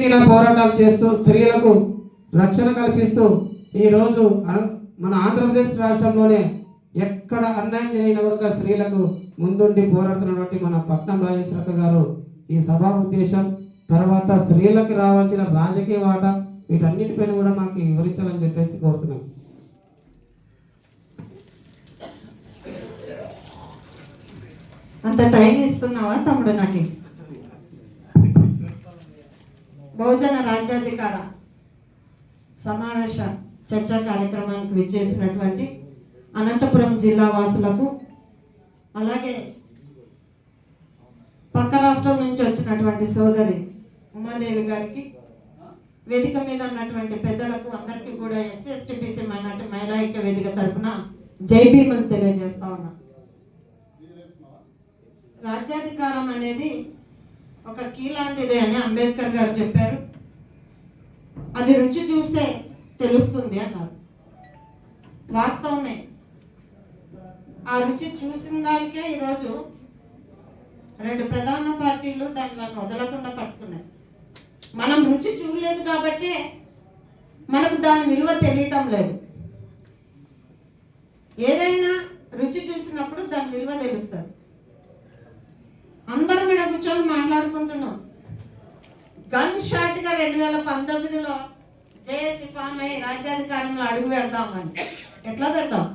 ఎన్నెన్నో పోరాటాలు చేస్తూ స్త్రీలకు రక్షణ కల్పిస్తూ ఈరోజు మన ఆంధ్రప్రదేశ్ రాష్ట్రంలోనే ఎక్కడ అన్యాయం జరిగిన కూడా స్త్రీలకు ముందుండి పోరాడుతున్నటువంటి మన పట్నం రాజేశ్వరక్క గారు ఈ సభా ఉద్దేశం, తర్వాత స్త్రీలకు రావాల్సిన రాజకీయ వాటా, వీటన్నిటిపైన కూడా మాకు వివరించాలని చెప్పేసి కోరుతున్నాం. అంత టైం ఇస్తున్నావా తమ్ముడు? నాకు బహుజన రాజ్యాధికార సమావేశ చర్చా కార్యక్రమానికి విచ్చేసినటువంటి అనంతపురం జిల్లా వాసులకు, అలాగే పక్క రాష్ట్రం నుంచి వచ్చినటువంటి సోదరి ఉమాదేవి గారికి, వేదిక మీద ఉన్నటువంటి పెద్దలకు అందరికీ కూడా ఎస్సీ ఎస్టీ బీసీ మైనార్టీ మహిళా ఐక్య వేదిక తరఫున జై భీములు తెలియజేస్తా ఉన్నా. రాజ్యాధికారం అనేది ఒక కీ లాంటిదే అని అంబేద్కర్ గారు చెప్పారు. అది రుచి చూస్తే తెలుస్తుంది అన్నారు. వాస్తవమే. ఆ రుచి చూసిన దానికే ఈరోజు 2 ప్రధాన పార్టీలు దాన్ని వదలకుండా పట్టుకున్నాయి. మనం రుచి చూడలేదు కాబట్టి మనకు దాని విలువ తెలియటం లేదు. ఏదైనా రుచి చూసినప్పుడు దాని విలువ తెలుస్తుంది. అందరం ఇక్కడ కూర్చొని మాట్లాడుకుంటున్నాం. గన్ షాట్ గా 2019లో జేఏసీ ఫామ్ అయ్యి రాజ్యాధికారంలో అడుగు పెడతామని. ఎట్లా పెడతాం?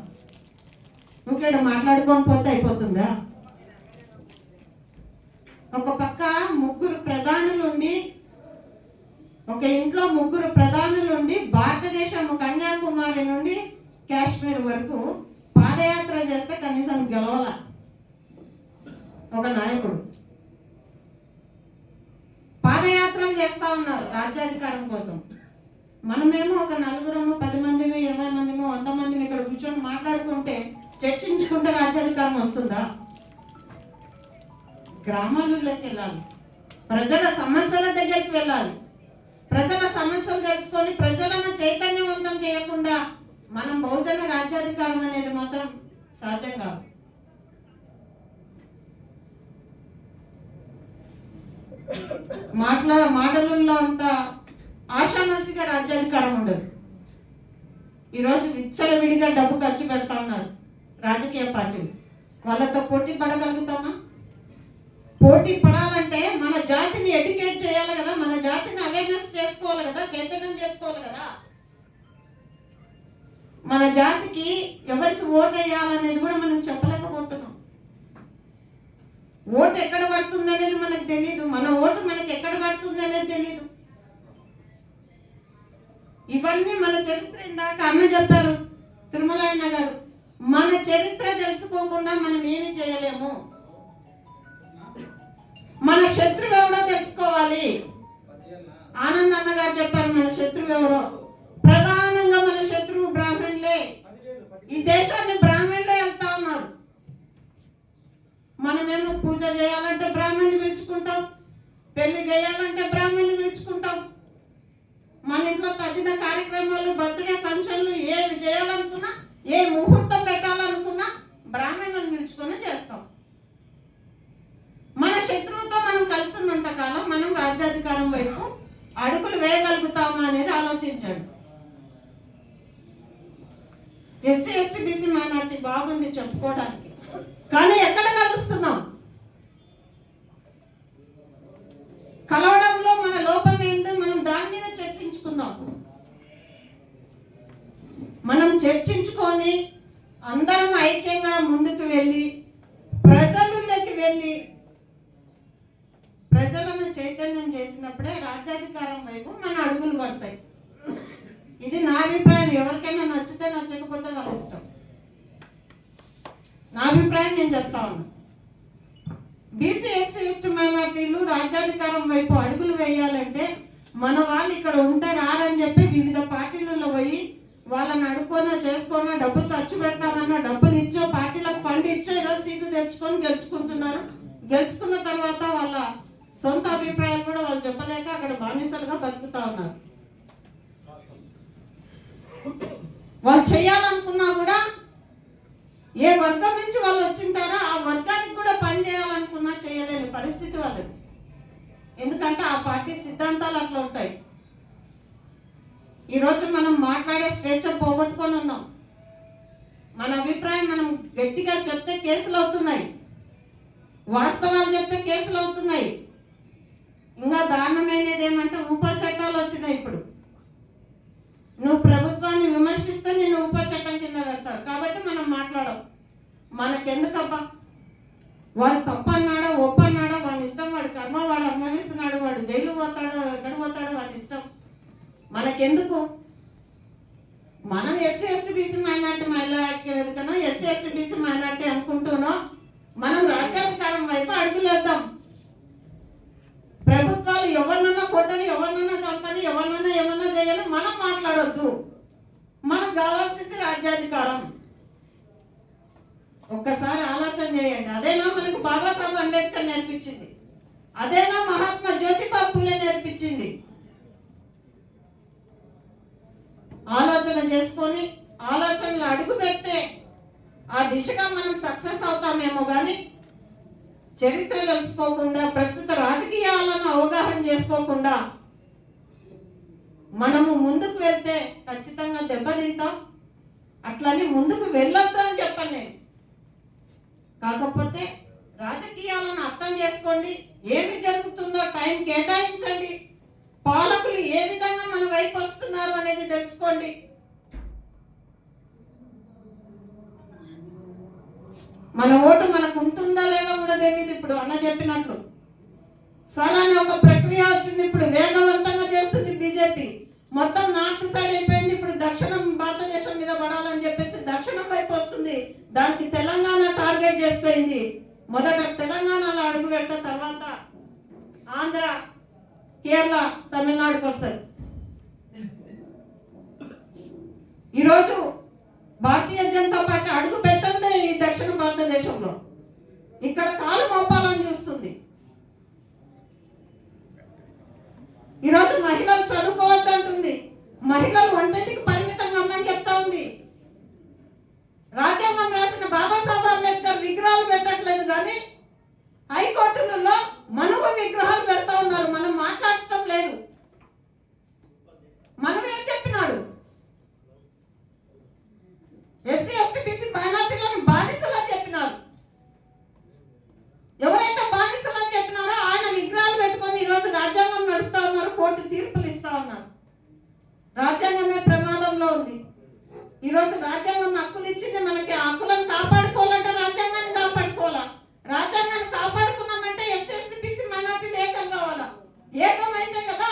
నువ్వు మాట్లాడుకొని పోతే అయిపోతుందా? ఒక పక్క ముగ్గురు ప్రధానులుండి, ఒక ఇంట్లో ముగ్గురు ప్రధానులుండి భారతదేశం కన్యాకుమారి నుండి కాశ్మీర్ వరకు పాదయాత్ర చేస్తే కనీసం గెలవాల ఒక నాయకుడు. పాదయాత్రలు చేస్తా ఉన్నారు రాజ్యాధికారం కోసం. మనమేమో ఒక 4, 10 మందిమి, 20 మందిమో, 100 మందిని ఇక్కడ కూర్చొని మాట్లాడుకుంటే, చర్చించుకుంటే రాజ్యాధికారం వస్తుందా? గ్రామాలలోకి వెళ్ళాలి, ప్రజల సమస్యల దగ్గరికి వెళ్ళాలి. ప్రజల సమస్యలు తెలుసుకొని ప్రజలను చైతన్యవంతం చేయకుండా మనం బహుజన రాజ్యాధికారం అనేది మాత్రం సాధ్యం కాదు. మాటలలో అంత ఆషామాసిగా రాజ్యాధికారం ఉండదు. ఈరోజు విచ్చలవిడిగా డబ్బు ఖర్చు పెడతా ఉన్నారు రాజకీయ పార్టీలు. వాళ్ళతో పోటీ పడగలుగుతామా? పోటీ పడాలంటే మన జాతిని ఎడ్యుకేట్ చేయాలి కదా, మన జాతిని అవేర్నెస్ చేసుకోవాలి కదా, చైతన్యం చేసుకోవాలి కదా. మన జాతికి ఎవరికి ఓటు వేయాలనేది కూడా మనం చెప్పలేకపోతున్నాం. ఓటు ఎక్కడ పడుతుంది అనేది మనకు తెలియదు. మన ఓటు మనకి ఎక్కడ పడుతుంది అనేది తెలియదు. ఇవన్నీ మన చరిత్ర. ఇందాక అన్న చెప్పారు తిరుమలయ్య గారు, మన చరిత్ర తెలుసుకోకుండా మనం ఏమి చేయలేము. మన శత్రువు ఎవడో తెలుసుకోవాలి. ఆనంద్ అన్న గారు చెప్పారు మన శత్రువు ఎవరో. ప్రధానంగా మన శత్రువు బ్రాహ్మణులే. ఈ దేశాన్ని బ్రాహ్మణులే వెళ్తా ఉన్నారు. మనమేమో పూజ చేయాలంటే బ్రాహ్మణ్ని పిలుచుకుంటాం, పెళ్లి చేయాలంటే బ్రాహ్మణ్ని పిలుచుకుంటాం. మన ఇంట్లో తదిన కార్యక్రమాలు, బర్త్డే ఫంక్షన్లు ఏవి చేయాలనుకున్నా, ఏ ముహూర్తం పెట్టాలనుకున్నా బ్రాహ్మణులను పిలుచుకొని చేస్తాం. మన శత్రువుతో మనం కలిసి ఉన్నంత కాలం మనం రాజ్యాధికారం వైపు అడుగులు వేయగలుగుతామా అనేది ఆలోచించండి. ఎస్సీ ఎస్టీ బీసీ మైనార్టీ బాగుంది చెప్పుకోవడానికి, కానీ ఎక్కడ కలుస్తున్నాం? కలవడంలో మన లోపం ఏందో మనం దాని మీద చర్చించుకుందాం. మనం చర్చించుకొని అందరం ఐక్యంగా ముందుకు వెళ్ళి ప్రజలలోకి వెళ్ళి ప్రజలను చైతన్యం చేసినప్పుడే రాజ్యాధికారం వైపు మన అడుగులు పడతాయి. ఇది నా అభిప్రాయం. ఎవరికైనా నచ్చితే నచ్చకపోతే వాళ్ళ ఇష్టం. నా అభిప్రాయం నేను చెప్తా ఉన్నా. బీసీ ఎస్సీ ఎస్టీ మైనార్టీలు రాజ్యాధికారం వైపు అడుగులు వేయాలంటే మన వాళ్ళు ఇక్కడ ఉంటే రారని చెప్పి వివిధ పార్టీలలో పోయి వాళ్ళని అడుక్కోనో చేసుకోనో డబ్బులు ఖర్చు పెడతామన్నా డబ్బులు ఇచ్చో, పార్టీలకు ఫండ్ ఇచ్చో ఈరోజు సీట్లు తెచ్చుకొని గెలుచుకుంటున్నారు. గెలుచుకున్న తర్వాత వాళ్ళ సొంత అభిప్రాయాలు కూడా వాళ్ళు చెప్పలేక అక్కడ బానిసలుగా బతుకుతా ఉన్నారు. వాళ్ళు చేయాలనుకున్నా కూడా ఏ వర్గం నుంచి వాళ్ళు వచ్చింటారో ఆ వర్గానికి కూడా పని చేయాలనుకున్నా చేయలేని పరిస్థితి వాళ్ళది. ఎందుకంటే ఆ పార్టీ సిద్ధాంతాలు అట్లా ఉంటాయి. ఈరోజు మనం మాట్లాడే స్వేచ్ఛ పోగొట్టుకొని ఉన్నాం. మన అభిప్రాయం మనం గట్టిగా చెప్తే కేసులు అవుతున్నాయి, వాస్తవాలు చెప్తే కేసులు అవుతున్నాయి. ఇంకా దారుణమైనది ఏమంటే ఉపా చట్టాలు వచ్చినాయి. ఇప్పుడు నువ్వు ప్రభుత్వాన్ని విమర్శిస్తే నిన్ను ఉపా చట్టం కింద పెడతారు. కాబట్టి మనం మాట్లాడం. మనకెందుకబ్బా, వాడు తప్పన్నాడా ఒప్పన్నాడా వాడి ఇష్టం, వాడు కర్మ వాడు అనుభవిస్తున్నాడు, వాడు జైలు పోతాడో ఎక్కడ పోతాడో వాడి ఇష్టం, మనకెందుకు? మనం ఎస్సీ ఎస్టీ బీసీ మైనార్టీ మహిళా ఐక్య వేదికనో ఎస్సీ ఎస్టీ బీసీ మైనార్టీ అనుకుంటూనో మనం రాజ్యాధికారం వైపు అడుగులేద్దాం. ప్రభుత్వాలు ఎవరినన్నా కొట్టని, ఎవరినన్నా చంపని, ఎవరినన్నా ఏమన్నా చేయాలి, మనం మాట్లాడొద్దు. మనకు కావాల్సింది రాజ్యాధికారం. ఒక్కసారి ఆలోచన చేయండి. అదేనా మనకు బాబాసాహెబ్ అంబేద్కర్ నేర్పించింది? అదేనా మహాత్మా జ్యోతిబా పూలే నేర్పించింది? ఆలోచన చేసుకొని ఆలోచనలు అడుగు పెడితే ఆ దిశగా మనం సక్సెస్ అవుతామేమో కానీ చరిత్ర తెలుసుకోకుండా, ప్రస్తుత రాజకీయాలను అవగాహన చేసుకోకుండా మనము ముందుకు వెళ్తే ఖచ్చితంగా దెబ్బతింటాం. అట్లని ముందుకు వెళ్ళొద్దు అని చెప్పాను నేను. కాకపోతే రాజకీయాలను అర్థం చేసుకోండి, ఏమి జరుగుతుందో టైం కేటాయించండి, పాలకులు ఏ విధంగా మన వైపు వస్తున్నారు అనేది తెలుసుకోండి. మన ఓటు మనకు ఉంటుందా లేదా కూడా తెలియదు. ఇప్పుడు అన్న చెప్పినట్లు సరే అనే ఒక ప్రక్రియ వచ్చింది. ఇప్పుడు వేగవంతంగా చేస్తుంది బీజేపీ. మొత్తం నార్త్ సైడ్ అయిపోయింది. ఇప్పుడు దక్షిణం భారతదేశం మీద పడాలని చెప్పేసి దక్షిణం వైపు వస్తుంది. దానికి తెలంగాణ టార్గెట్ చేసిపోయింది. మొదట తెలంగాణలో అడుగు పెడతా, తర్వాత ఆంధ్ర, కేరళ, తమిళనాడుకు వస్తుంది. ఈరోజు భారతీయ జనతా పార్టీ అడుగు పెట్టందే ఈ దక్షిణ భారతదేశంలో. ఇక్కడ కాలు మోపాలని చూస్తుంది. ఈరోజు మహిళలు చదువుకోవద్దంటుంది, మహిళలు వంటింటికి పరిమితంగా అమ్మని చెప్తా ఉంది. రాజ్యాంగం రాసిన బాబాసాహెబ్ అంబేద్కర్ విగ్రహాలు పెట్టట్లేదు కానీ హైకోర్టులలో మనుగ విగ్రహాలు పెడతా ఉన్నారు. మనం మాట్లాడటం లేదు. మనం ఏం చెప్పినాడు? ఎస్సీ ఎస్టీ బీసీ మైనార్టీలను బానిసలు అని చెప్పినారు. ఎవరైతే బానిసలు అని చెప్పినారో ఆయన విగ్రహాలు పెట్టుకొని ఈరోజు రాజ్యాంగం నడుపుతా ఉన్నారు, కోర్టు తీర్పులు ఇస్తా ఉన్నారు. రాజ్యాంగమే ప్రమాదంలో ఉంది. ఈరోజు రాజ్యాంగం హక్కులు ఇచ్చింది మనకి. ఆ హక్కులను కాపాడుకోవాలంటే రాజ్యాంగాన్ని కాపాడుకోవాలా. రాజ్యాంగాన్ని కాపాడుకున్నామంటే ఎస్సీ ఎస్టీ బీసీ మైనార్టీలు ఏకం కావాలా. ఏకమైతే కదా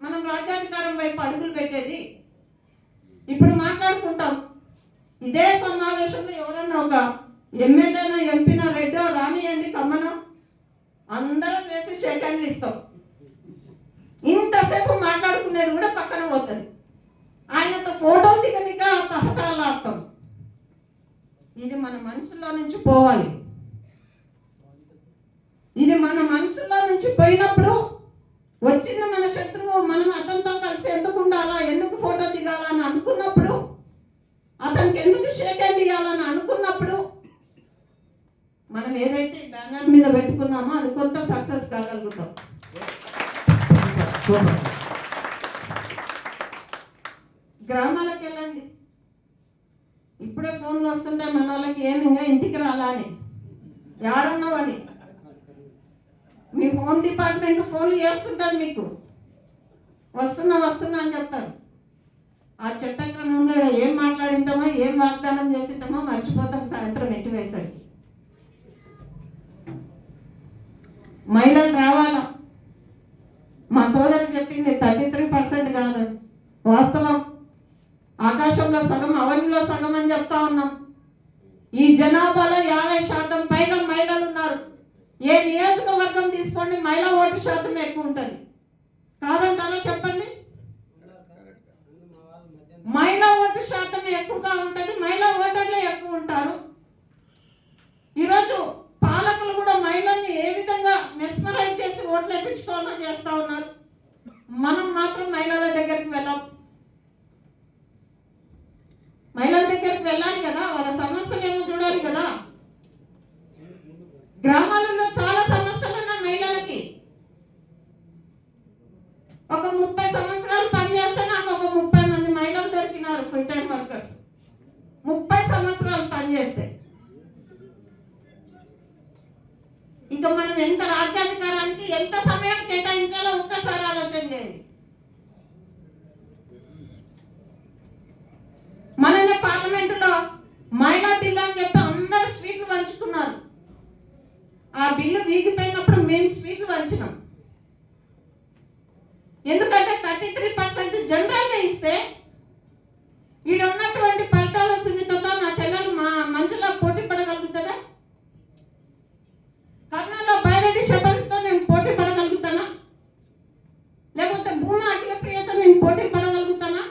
మనం రాజ్యాధికారం వైపు అడుగులు పెట్టేది. ఇప్పుడు మాట్లాడుకుంటాం. ఇదే సమావేశంలో ఎవరన్నా ఒక ఎమ్మెల్యేనో ఎంపీనో రెడ్డో రానియండి, కమ్మనో అందరం వేసి షేక్ హ్యాండ్లు ఇస్తాం. ఇంతసేపు మాట్లాడుకునేది కూడా పక్కన పోతుంది. ఆయనతో ఫోటోలు దిగనిక తహతలాడతాం. ఇది మన మనసులో నుంచి పోవాలి. ఇది మన మనసులో నుంచి పోయినప్పుడు వచ్చింది మన శత్రువు, మనం అతనితో కలిసి ఎందుకు ఉండాలా, ఎందుకు ఫోటో దిగాలా అని అనుకున్నప్పుడు, అతనికి ఎందుకు షేక్ హ్యాండ్ ఇవ్వాలని అనుకున్నప్పుడు మనం ఏదైతే బ్యానర్ మీద పెట్టుకున్నామో అది కొంత సక్సెస్ కాగలుగుతాం. గ్రామాలకు వెళ్ళండి. ఇప్పుడే ఫోన్లు వస్తుంటే మన వాళ్ళకి ఏమి ఇంకా ఇంటికి రాలా అని, ఏడున్నావని మీ హోమ్ డిపార్ట్మెంట్ ఫోన్లు చేస్తుంటుంది. మీకు వస్తున్నా అని చెప్తారు. ఆ చెప్పే క్రమంలో ఏం మాట్లాడింటామో, ఏం వాగ్దానం చేసింటామో మర్చిపోతాం సాయంత్రం ఎట్టి వేసరికి. మహిళలు రావాలా. మా సోదరు చెప్పింది 33% కాదు, వాస్తవం. ఆకాశంలో సగం, అవనిలో సగం అని చెప్తా ఉన్నాం. ఈ జనాభాలో 50% పైగా మహిళలు ఉన్నారు. ఏ నియోజకవర్గం తీసుకోండి మహిళా ఓటు శాతం ఎక్కువ ఉంటుంది. కాదంటారా చెప్పండి? మహిళా ఓటు శాతం ఎక్కువగా ఉంటుంది, మహిళా ఓటర్లు ఎక్కువ ఉంటారు. ఈరోజు పాలకులు కూడా మహిళల్ని ఏ విధంగా మెస్మరైజ్ చేసి ఓట్లు వేయించుకోవాలని చేస్తా ఉన్నారు. మనం మాత్రం మహిళల దగ్గరికి వెళ్ళాం. మహిళల దగ్గరికి వెళ్ళాలి కదా, వాళ్ళ సమస్యలు ఏమో చూడాలి కదా. గ్రామాలలో చాలా సమస్యలు ఉన్నాయి మహిళలకి. ఇంకా మనం ఎంత రాజ్యాధికారానికి ఎంత సమయం కేటాయించాలో ఒక్కసారి ఆలోచన చేయండి. మననే పార్లమెంటులో మహిళా బిల్లు అని చెప్పి అందరు స్వీట్లు పంచుకున్నారు. ఆ బిల్లు వీగిపోయినప్పుడు మేము స్వీట్లు పంచినాం. ఎందుకంటే 33% జనరల్గా ఇస్తే ఈడ ఉన్నటువంటి పరిటాల సునీతతో నా చెల్లెలు మంచులో పోటీ పడగలుగుతుందా? కర్నూలులో బైరెడ్డి శబరితో నేను పోటీ పడగలుగుతానా? లేకపోతే భూమా అఖిల ప్రియతో నేను పోటీ పడగలుగుతానా?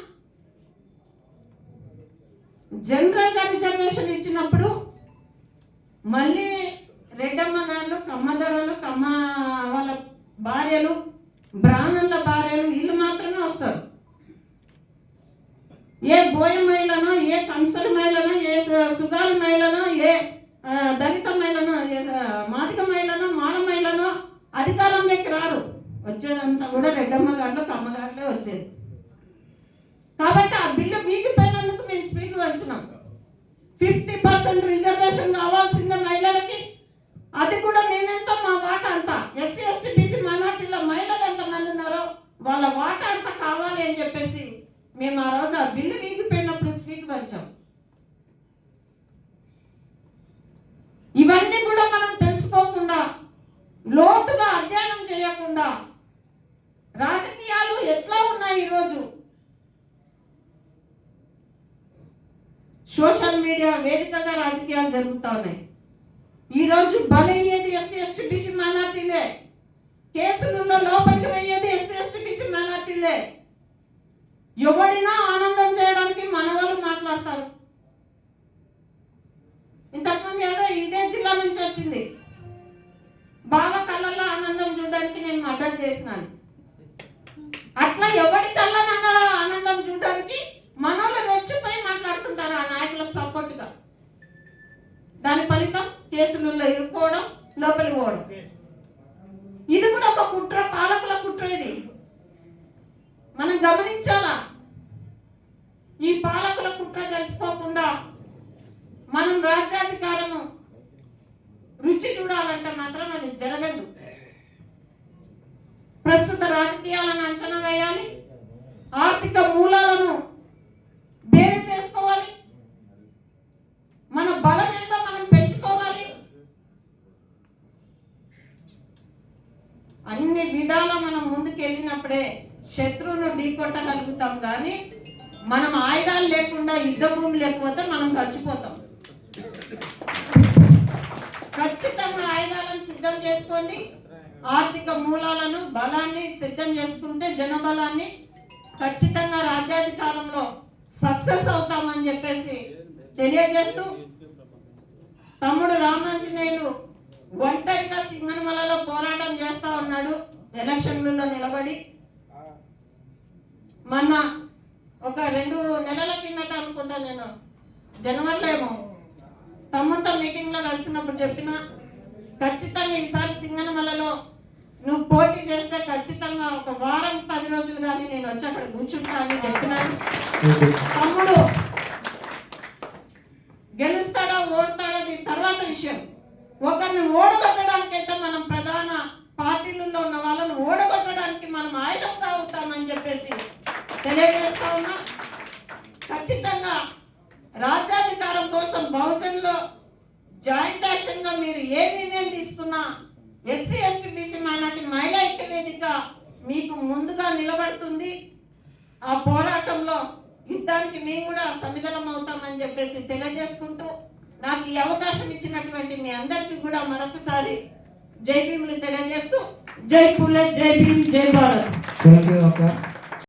జనరల్ గా రిజర్వేషన్ ఇచ్చినప్పుడు మళ్ళీ రెడ్డమ్మ గారు, కమ్మదొరలు, కమ్మ వాళ్ళ భార్యలు, బ్రాహ్మణుల భార్యలు వీళ్ళు మాత్రమే వస్తారు. ఏ బోయ మహిళనో, ఏ కంసల మహిళనో, ఏ సుగాల మహిళనో, ఏ దళిత మహిళనో, ఏ మాదిక మహిళనో, మాల మహిళనో అధికారంలోకి రారు. వచ్చేదంతా కూడా రెడ్డమ్మ గారిలో, కమ్మగారులే వచ్చేది. కాబట్టి ఆ బిల్లు వీగిపోయినందుకు మేము స్వీట్లు పంచున్నాం. 50% రిజర్వేషన్ కావాల్సిందే మహిళలకి. అది కూడా మేమెంతో మా వాటా అంతా, ఎస్సీ ఎస్టీ బీసీ మైనార్టీల మహిళలు ఎంతమంది ఉన్నారో వాళ్ళ వాటా అంతా కావాలి అని చెప్పేసి మేము ఆ రోజు ఆ బిల్లు వీగిపోయినప్పుడు స్వీట్లు పంచాం. ఇవన్నీ కూడా మనం తెలుసుకోకుండా, లోతుగా అధ్యయనం చేయకుండా రాజకీయాలు ఎట్లా ఉన్నాయి ఈరోజు సోషల్ మీడియా వేదికగా రాజకీయాలు జరుగుతూ ఉన్నాయి. ఈరోజు బలయ్యేది ఎస్సీ ఎస్టీ బీసీ మైనార్టీలే, కేసులలో లోపలికి పోయేది ఎస్సీ ఎస్టీ బీసీ మైనార్టీలే. ఎవడినా ఆనందం చేయడానికి మన వాళ్ళు మాట్లాడతారు. ఇంతకుముందు ఏదో ఇదే జిల్లా నుంచి వచ్చింది, బాగా కళ్ళల్లో ఆనందం చూడడానికి నేను మర్డర్ చేసినాను. అట్లా ఎవడి కళ్ళనన్నా ఆనందం చూడడానికి మనోళ్ళు రెచ్చిపోయి మాట్లాడుతుంటారు ఆ నాయకులకు సపోర్టుగా. దాని ఫలితం కేసులలో ఇరుక్కోవడం, లోపలికి పోవడం. ఇది కూడా ఒక కుట్ర, పాలకుల కుట్ర. ఇది మనం గమనించాలా. ఈ పాలకుల కుట్ర తెలుసుకోకుండా మనం రాజ్యాధికారము రుచి చూడాలంటే మాత్రం అది జరగదు. ప్రస్తుత రాజకీయాలను అంచనా వేయాలి, ఆర్థిక మూలాలను వేరు చేసుకోవాలి, మన బలం ఏందో మనం పెంచుకోవాలి. అన్ని విధాల మనం ముందుకు వెళ్ళినప్పుడే శత్రువును ఢీకొట్టగలుగుతాం. కానీ మనం ఆయుధాలు లేకుండా, యుద్ధ భూమి లేకపోతే మనం చచ్చిపోతాం. ఖచ్చితంగా ఆయుధాలను సిద్ధం చేసుకోండి. ఆర్థిక మూలాలను, బలాన్ని సిద్ధం చేసుకుంటే జనబలాన్ని ఖచ్చితంగా రాజ్యాధికారంలో సక్సెస్ అవుతామని చెప్పేసి తెలియజేస్తూ, తమ్ముడు రామాంజనేయులు ఒంటరిగా సింగనమలలో పోరాటం చేస్తా ఉన్నాడు. ఎలక్షన్లలో నిలబడి మొన్న ఒక 2 నెలల కిందట అనుకుంటా, నేను జనవరిలో ఏమో తమ్ముతో మీటింగ్లో కలిసినప్పుడు చెప్పిన, ఖచ్చితంగా ఈసారి సింగనమలలో నువ్వు పోటీ చేస్తే ఖచ్చితంగా ఒక వారం 10 రోజులు కానీ నేను వచ్చి అక్కడ కూర్చుంటా అని చెప్పినాను. తమ్ముడు గెలుస్తాడో ఓడతాడో అది తర్వాత విషయం. ఒకరిని ఓడగొట్టడానికైతే మనం ప్రధాన పార్టీలలో ఉన్న వాళ్ళను ఓడగొట్టడానికి మనం ఆయుధంగా అవుతామని చెప్పేసి తెలియజేస్తా ఉన్నా. ఖచ్చితంగా రాజ్యాధికారం కోసం బహుజన్లో జాయింట్ యాక్షన్ గా మీరు ఏ నిర్ణయం తీసుకున్నా ఎస్సీ ఎస్టీ బీసీ మైనార్టీ మహిళా ఐక్య వేదిక మీకు ముందుగా నిలబడుతుంది. ఆ పోరాటంలో యుద్ధానికి మేము కూడా సమిధలం అవుతామని చెప్పేసి తెలియజేసుకుంటూ, నాకు ఈ అవకాశం ఇచ్చినటువంటి మీ అందరికీ కూడా మరొకసారి జై భీములు తెలియజేస్తూ, జై పుల్లె, జై భీమ్, జై భారత్. థ్యాంక్ యూ అక్క.